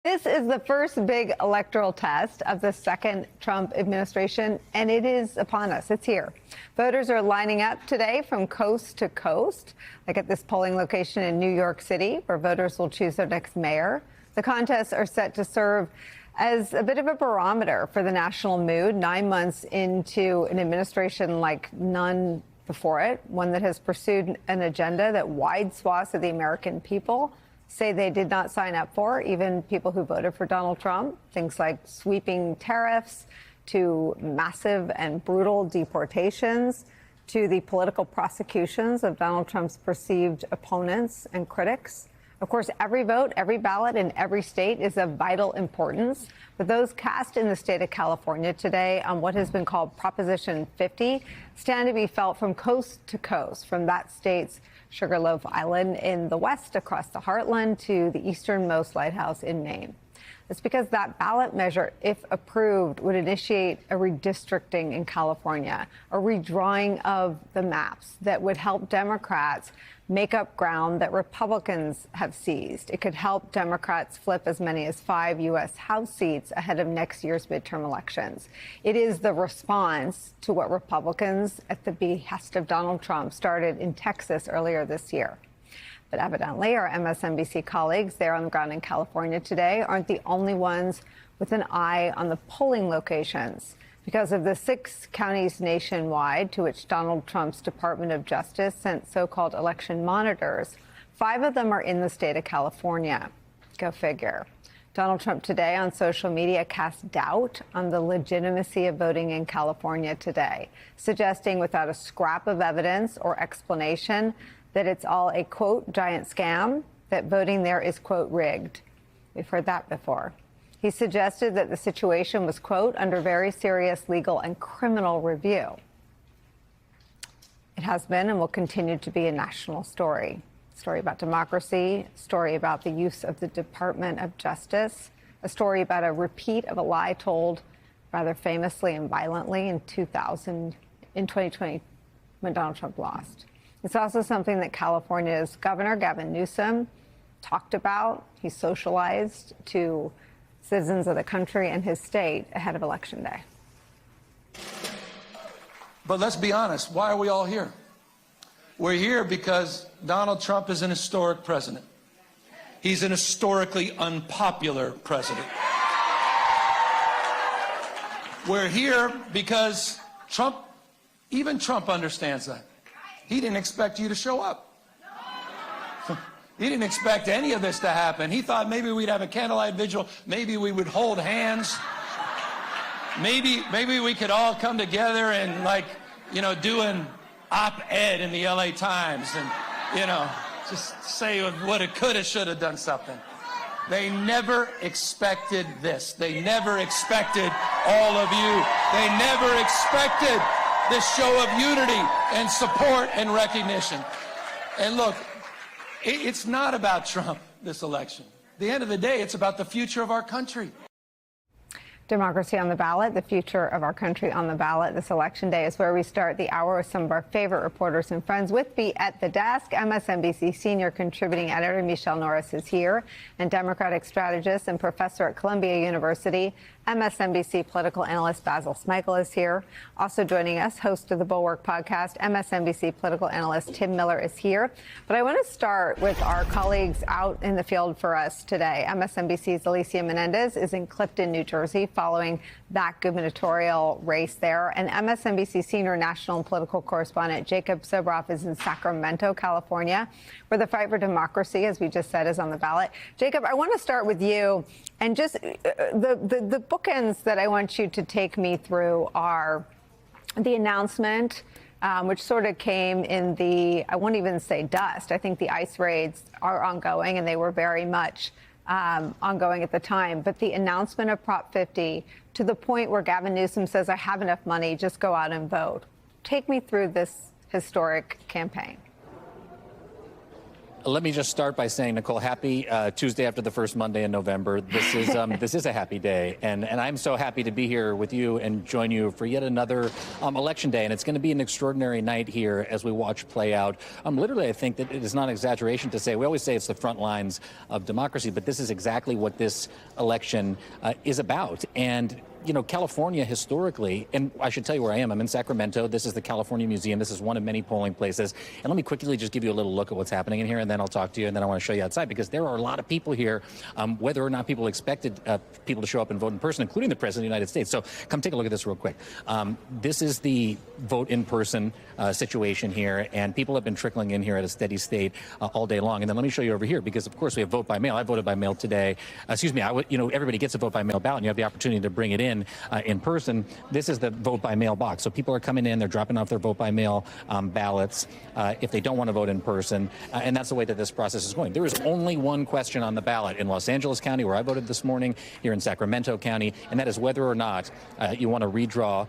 This is the first big electoral test of the second Trump administration, and it is upon us. It's here. Voters are lining up today from coast to coast, like at this polling location in New York City, where voters will choose their next mayor. The contests are set to serve as a bit of a barometer for the national mood 9 months into an administration like none before it, one that has pursued an agenda that wide swaths of the American people say they did not sign up for, even people who voted for Donald Trump. Things like sweeping tariffs, to massive and brutal deportations, to the political prosecutions of Donald Trump's perceived opponents and critics. Of course, every vote, every ballot in every state is of vital importance. But those cast in the state of California today on what has been called Proposition 50 stand to be felt from coast to coast, from that state's Sugarloaf Island in the west across the heartland to the easternmost lighthouse in Maine. It's because that ballot measure, if approved, would initiate a redistricting in California, a redrawing of the maps that would help Democrats make up ground that Republicans have seized. It could help Democrats flip as many as 5 U.S. House seats ahead of next year's midterm elections. It is the response to what Republicans, at the behest of Donald Trump, started in Texas earlier this year. But evidently, our MSNBC colleagues there on the ground in California today aren't the only ones with an eye on the polling locations. Because of the 6 counties nationwide to which Donald Trump's Department of Justice sent so-called election monitors, 5 of them are in the state of California. Go figure. Donald Trump today on social media cast doubt on the legitimacy of voting in California today, suggesting without a scrap of evidence or explanation that it's all a, quote, giant scam, that voting there is, quote, rigged. We've heard that before. He suggested that the situation was, quote, under very serious legal and criminal review. It has been and will continue to be a national story. A story about democracy, a story about the use of the Department of Justice, a story about a repeat of a lie told rather famously and violently in 2020, when Donald Trump lost. It's also something that California's Governor Gavin Newsom talked about. He socialized to citizens of the country and his state ahead of Election Day. But let's be honest, why are we all here? We're here because Donald Trump is an historic president. He's an historically unpopular president. We're here because even Trump understands that. He didn't expect you to show up. He didn't expect any of this to happen. He thought maybe we'd have a candlelight vigil. Maybe we would hold hands. Maybe we could all come together and, like, do an op-ed in the LA Times and, just say what it could have, should have done something. They never expected this. They never expected all of you. They never expected this show of unity and support and recognition. And look, it's not about Trump, this election. At the end of the day, it's about the future of our country. Democracy on the ballot, the future of our country on the ballot. This Election Day is where we start the hour with some of our favorite reporters and friends. With me at the desk, MSNBC senior contributing editor Michelle Norris is here, and Democratic strategist and professor at Columbia University, MSNBC political analyst Basil Smikle is here. Also joining us, host of the Bulwark podcast, MSNBC political analyst Tim Miller is here. But I want to start with our colleagues out in the field for us today. MSNBC's Alicia Menendez is in Clifton, New Jersey, following that gubernatorial race there. And MSNBC senior national and political correspondent Jacob Soboroff is in Sacramento, California, where the fight for democracy, as we just said, is on the ballot. Jacob, I want to start with you. And just the bookends that I want you to take me through are the announcement, which sort of came in the, I won't even say dust. I think the ICE raids are ongoing, and they were very much ongoing at the time. But the announcement of Prop 50 to the point where Gavin Newsom says, I have enough money, just go out and vote. Take me through this historic campaign. Let me just start by saying, Nicole, happy Tuesday after the first Monday in November. This is this is a happy day, and I'm so happy to be here with you and join you for yet another election day. And it's going to be an extraordinary night here as we watch play out. Literally, I think that it is not an exaggeration to say, we always say it's the front lines of democracy, but this is exactly what this election is about. And you know, California historically, and I should tell you where I am. I'm in Sacramento. This is the California Museum. This is one of many polling places. And let me quickly just give you a little look at what's happening in here, and then I'll talk to you, and then I want to show you outside, because there are a lot of people here, whether or not people expected people to show up and vote in person, including the President of the United States. So come take a look at this real quick. This is the vote in person situation here, and people have been trickling in here at a steady state all day long. And then let me show you over here, because of course we have vote by mail. I voted by mail today. Excuse me, everybody gets a vote by mail ballot, and you have the opportunity to bring it in person. This is the vote by mail box. So people are coming in, they're dropping off their vote by mail ballots if they don't want to vote in person. And that's the way that this process is going. There is only one question on the ballot in Los Angeles County, where I voted this morning, here in Sacramento County, and that is whether or not you want to redraw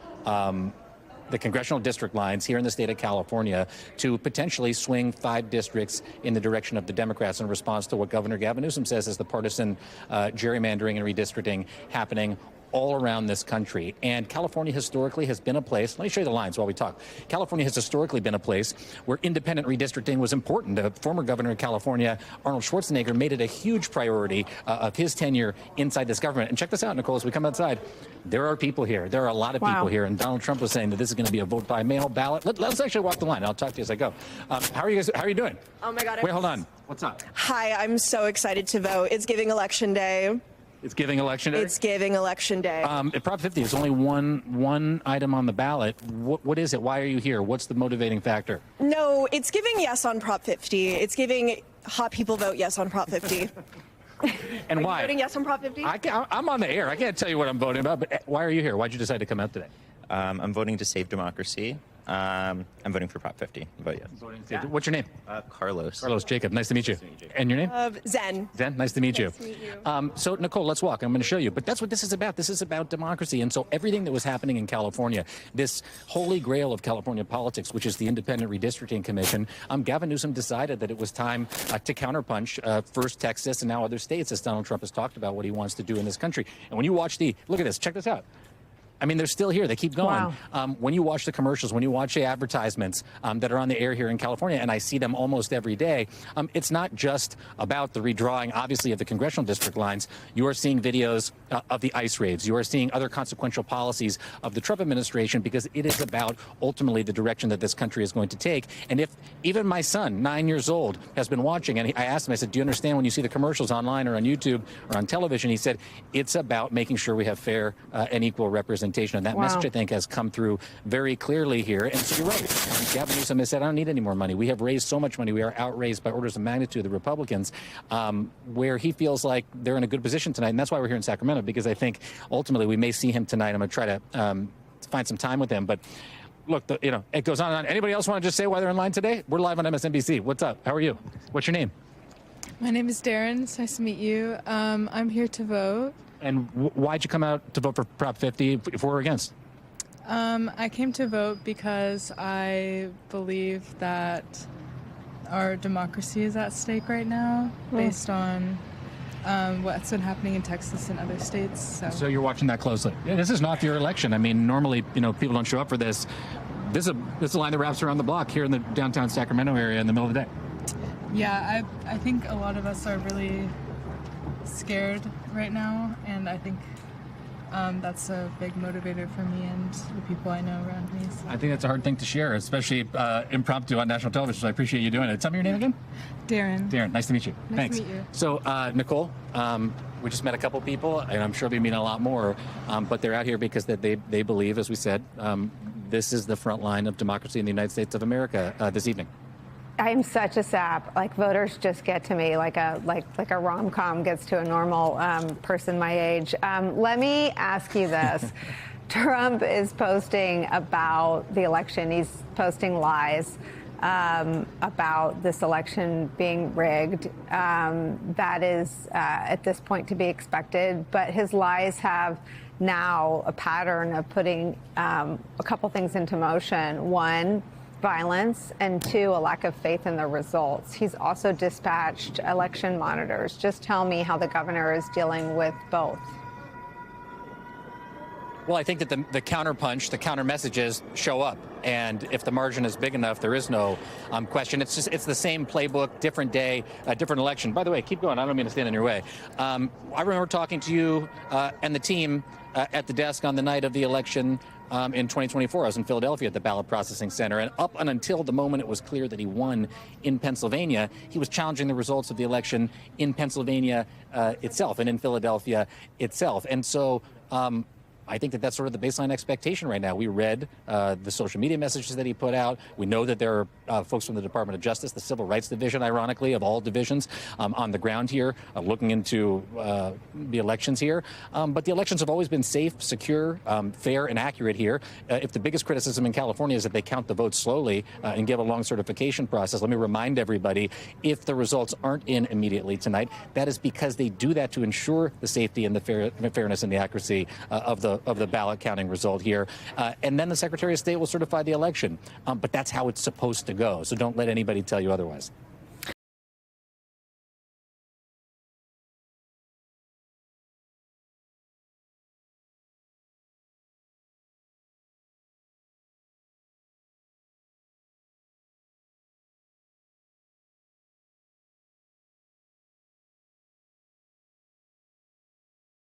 the congressional district lines here in the state of California to potentially swing 5 districts in the direction of the Democrats in response to what Governor Gavin Newsom says is the partisan gerrymandering and redistricting happening all around this country. And California historically has been a place, let me show you the lines while we talk. California has historically been a place where independent redistricting was important. The former governor of California, Arnold Schwarzenegger, made it a huge priority of his tenure inside this government. And check this out, Nicole, as we come outside, there are people here. There are a lot of people here. And Donald Trump was saying that this is going to be a vote by mail ballot. Let's actually walk the line. I'll talk to you as I go. How are you guys? How are you doing? Oh my God. Wait, hold on. What's up? Hi, I'm so excited to vote. It's giving election day. It's giving election day? It's giving election day. At Prop 50, there's only one item on the ballot. What is it? Why are you here? What's the motivating factor? No, it's giving yes on Prop 50. It's giving hot people vote yes on Prop 50. And why? Voting yes on Prop 50? I'm on the air. I can't tell you what I'm voting about, but why are you here? Why'd you decide to come out today? I'm voting to save democracy. I'm voting for Prop 50. Vote yes. What's your name? Carlos. Carlos Jacob. Nice to meet you. And your name? Zen. Zen. Nice to meet you. Nice to meet you. So, Nicole, let's walk. I'm going to show you. But that's what this is about. This is about democracy. And so everything that was happening in California, this holy grail of California politics, which is the Independent Redistricting Commission, Gavin Newsom decided that it was time to counterpunch first Texas and now other states, as Donald Trump has talked about what he wants to do in this country. And when you watch look at this, check this out. I mean, they're still here. They keep going. Wow. When you watch the commercials, when you watch the advertisements that are on the air here in California, and I see them almost every day, it's not just about the redrawing, obviously, of the congressional district lines. You are seeing videos of the ICE raids. You are seeing other consequential policies of the Trump administration, because it is about ultimately the direction that this country is going to take. And if even my son, 9 years old, has been watching, and I asked him, I said, do you understand when you see the commercials online or on YouTube or on television? He said, it's about making sure we have fair and equal representation. And that message, I think, has come through very clearly here. And so you're right. Gavin Newsom has said, I don't need any more money. We have raised so much money. We are outraised by orders of magnitude, the Republicans, where he feels like they're in a good position tonight. And that's why we're here in Sacramento, because I think ultimately we may see him tonight. I'm going to try to find some time with him. But look, it goes on and on. Anybody else want to just say why they're in line today? We're live on MSNBC. What's up? How are you? What's your name? My name is Darren. It's nice to meet you. I'm here to vote. And why'd you come out to vote for Prop 50 if we're against? I came to vote because I believe that our democracy is at stake right now, based on what's been happening in Texas and other states. So you're watching that closely. Yeah, this is not your election. I mean, normally, people don't show up for this. This is a line that wraps around the block here in the downtown Sacramento area in the middle of the day. Yeah, I think a lot of us are really scared right now, and I think that's a big motivator for me and the people I know around me. So. I think that's a hard thing to share, especially impromptu on national television, so I appreciate you doing it. Tell me your name again? Darren. Darren, nice to meet you. Nice Thanks. to meet you. So, Nicole, we just met a couple people, and I'm sure we'll be meeting a lot more, but they're out here because they believe, as we said, this is the front line of democracy in the United States of America this evening. I'm such a sap. Like, voters just get to me like a rom-com gets to a normal person my age. Let me ask you this. Trump is posting about the election. He's posting lies about this election being rigged. That is, at this point, to be expected. But his lies have now a pattern of putting a couple things into motion. One, violence, and 2, a lack of faith in the results. He's also dispatched election monitors. Just tell me how the governor is dealing with both. Well, I think that the counterpunch, the counter messages show up. And if the margin is big enough, there is no question. It's the same playbook, different day, different election. By the way, keep going. I don't mean to stand in your way. I remember talking to you and the team at the desk on the night of the election in 2024. I was in Philadelphia at the ballot processing center. And up until the moment it was clear that he won in Pennsylvania, he was challenging the results of the election in Pennsylvania itself and in Philadelphia itself. And so I think that that's sort of the baseline expectation right now. We read the social media messages that he put out. We know that there are folks from the Department of Justice, the Civil Rights Division, ironically, of all divisions, on the ground here, looking into the elections here. But the elections have always been safe, secure, fair, and accurate here. If the biggest criticism in California is that they count the votes slowly and give a long certification process, let me remind everybody, if the results aren't in immediately tonight, that is because they do that to ensure the safety and the fairness and the accuracy of the ballot counting result here. And then the Secretary of State will certify the election. But that's how it's supposed to go. So don't let anybody tell you otherwise.